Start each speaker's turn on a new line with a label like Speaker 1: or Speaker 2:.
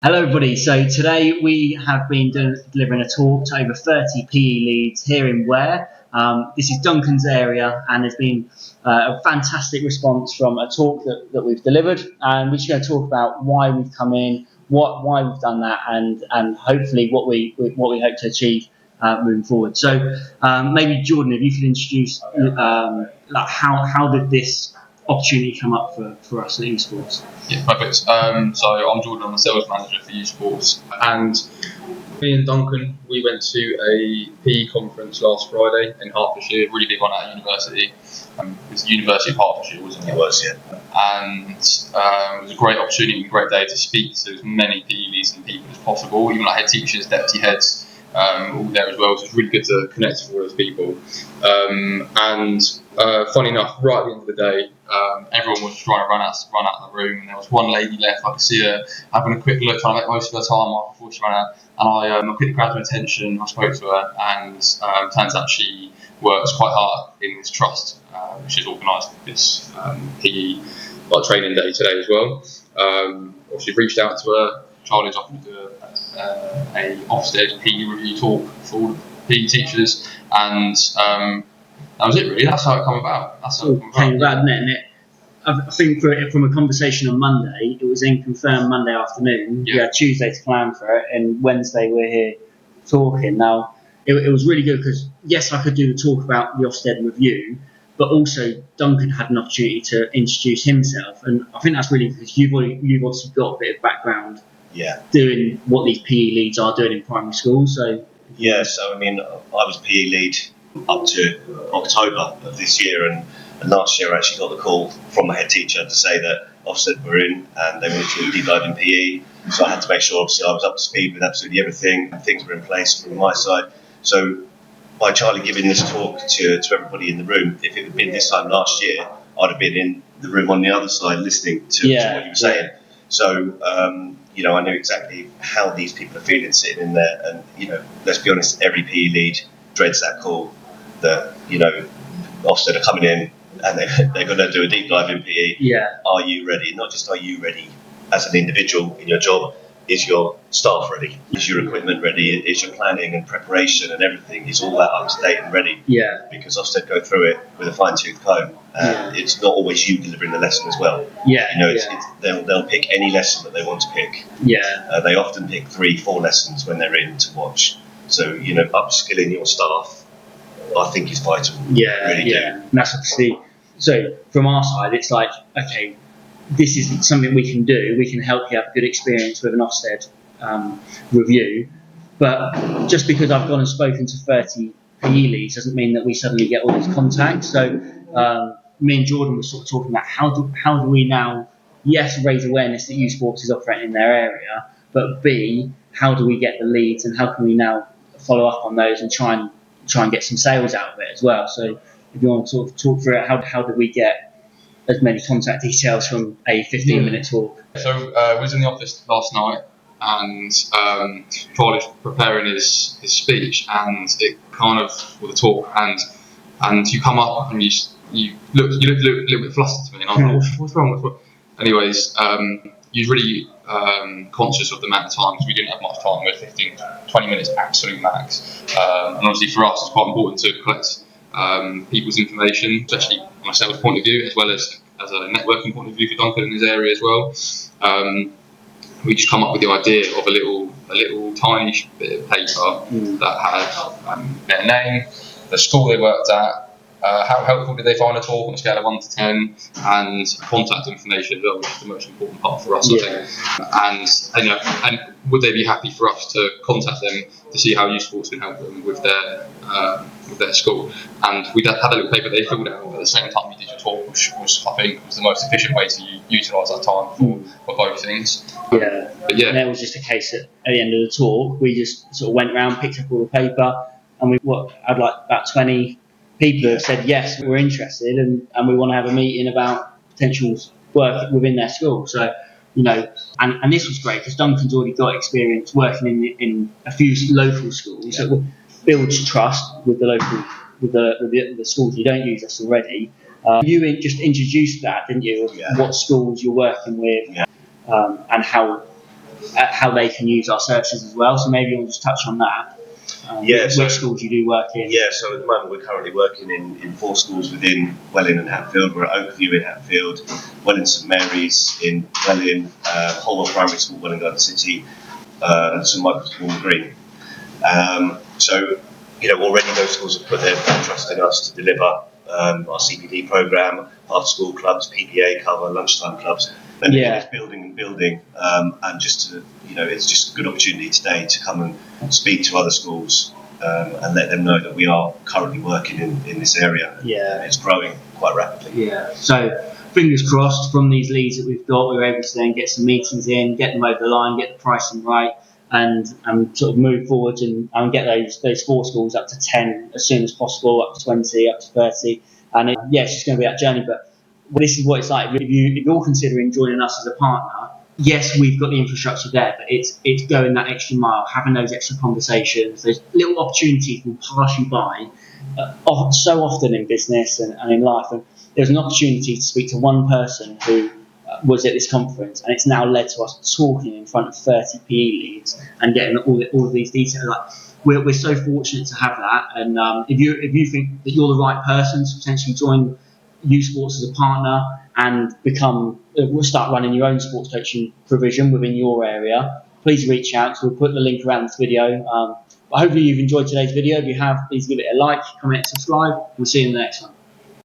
Speaker 1: Hello everybody, so today we have been delivering a talk to over 30 PE leads here in Ware. This is Duncans area, and there's been a fantastic response from a talk that we've delivered, and we're just going to talk about why we've come in, why we've done that, and hopefully what we hope to achieve moving forward. So maybe Jordan, if you could introduce how did this opportunity come up for us at uSports?
Speaker 2: Yeah, perfect. So I'm Jordan, I'm the sales manager for uSports, and me and Duncan, we went to a PE conference last Friday in Hertfordshire, really big one at a university. It was the University of Hertfordshire, wasn't it?
Speaker 3: It was, yeah.
Speaker 2: And it was a great opportunity, a great day to speak to as many PE leads and people as possible, even like head teachers, deputy heads, all there as well. So it's really good to connect with all those people. Funny enough, right at the end of the day, everyone was trying to run out of the room, and there was one lady left. I could see her having a quick look, trying to make most of her time off before she ran out. And I quickly grabbed her attention. I spoke to her, and turns out she works quite hard in this trust, which has organised this PE training day today as well. She reached out to her. Charlie's offered to do a Ofsted PE review talk for all the PE teachers, and that was it really. That's how it came about.
Speaker 1: Came about, didn't it? I think from a conversation on Monday, it was then confirmed Monday afternoon.
Speaker 2: Yeah.
Speaker 1: We had Tuesday to plan for it, and Wednesday we're here talking. Now, it was really good because, yes, I could do the talk about the Ofsted review, but also Duncan had an opportunity to introduce himself, and I think that's really because you've obviously got a bit of background doing what these PE leads are doing in primary schools. So
Speaker 3: I mean, I was PE lead up to October of this year, and last year I actually got the call from my head teacher to say that Ofsted were in and they wanted to do a deep dive in PE. So I had to make sure, obviously, I was up to speed with absolutely everything, and things were in place from my side. So by Charlie giving this talk to everybody in the room, if it had been this time last year, I'd have been in the room on the other side listening to what you were saying. So I knew exactly how these people are feeling sitting in there, and let's be honest, every PE lead dreads that call that Ofsted are coming in and they're going to do a deep dive in PE. Are you ready? Not just are you ready as an individual in your job, is your staff ready? Is your equipment ready? Is your planning and preparation and everything, is all that up to date and ready? Because Ofsted go through it with a fine-tooth comb, and it's not always you delivering the lesson as well. They'll pick any lesson that they want to pick. They often pick 3-4 lessons when they're in to watch. So upskilling your staff, I think, is vital.
Speaker 1: And that's obviously, so from our side, it's like, okay, this is something we can do. We can help you have a good experience with an Ofsted review. But just because I've gone and spoken to 30 PE leads doesn't mean that we suddenly get all these contacts. So me and Jordan were sort of talking about how do we now, yes, raise awareness that uSports is offering in their area, but B, how do we get the leads, and how can we now follow up on those and try and get some sales out of it as well. So if you want to sort of talk through it, how do we get as many contact details from a 15-minute talk?
Speaker 2: So I was in the office last night, and Charlie was preparing his speech, and it kind of, with the talk, and you come up and you look a little bit flustered to me, and I was like, what's wrong? Anyways, you're really conscious of the amount of time, because we didn't have much time. We had 15-20 minutes absolute max, and obviously for us it's quite important to collect people's information, especially from a sales point of view, as well as a networking point of view for Duncan in his area as well. We just come up with the idea of a little tiny bit of paper that had their name, the school they worked at, how helpful did they find a talk on a scale of 1 to 10, and contact information as well, which is the most important part for us, I think. And would they be happy for us to contact them to see how uSports can help them with their school? And we had a little paper they filled out at the same time we did your talk, which was, I think, was the most efficient way to utilise that time for both things.
Speaker 1: And it was just a case that at the end of the talk, we just sort of went around, picked up all the paper, and I'd like about 20 people have said, yes, we're interested, and we want to have a meeting about potential work within their school. So, and this was great because Duncan's already got experience working in a few local schools that builds trust with the schools you don't use us already. You just introduced that, didn't you? Of what schools you're working with, and how at how they can use our services as well. So maybe we'll just touch on that. Which schools you do work in?
Speaker 3: Yeah, so at the moment we're currently working in 4 schools within Welling and Hatfield. We're at Oakview in Hatfield, Welling St Mary's in Welling, Holwell Primary School, Welling Garden City, and St Michael's Walnut Green. So, already those schools have put their trust in us to deliver our CPD programme, after school clubs, PPA cover, lunchtime clubs. And it's building and building, and just to, it's just a good opportunity today to come and speak to other schools and let them know that we are currently working in this area.
Speaker 1: Yeah,
Speaker 3: it's growing quite rapidly.
Speaker 1: Yeah, so fingers crossed from these leads that we've got, we're able to then get some meetings in, get them over the line, get the pricing right, and sort of move forward and get those 4 schools up to 10 as soon as possible, up to 20, up to 30, and it's just going to be that journey. But this is what it's like. If you're considering joining us as a partner, yes, we've got the infrastructure there, but it's going that extra mile, having those extra conversations, those little opportunities will pass you by so often in business and in life. And there's an opportunity to speak to one person who was at this conference, and it's now led to us talking in front of 30 PE leads and getting all of these details. Like, we're so fortunate to have that. And if you think that you're the right person to potentially join uSports as a partner and start running your own sports coaching provision within your area, please reach out. So we'll put the link around this video. But hopefully you've enjoyed today's video. If you have, please give it a like, comment, subscribe. We'll see you in the next one.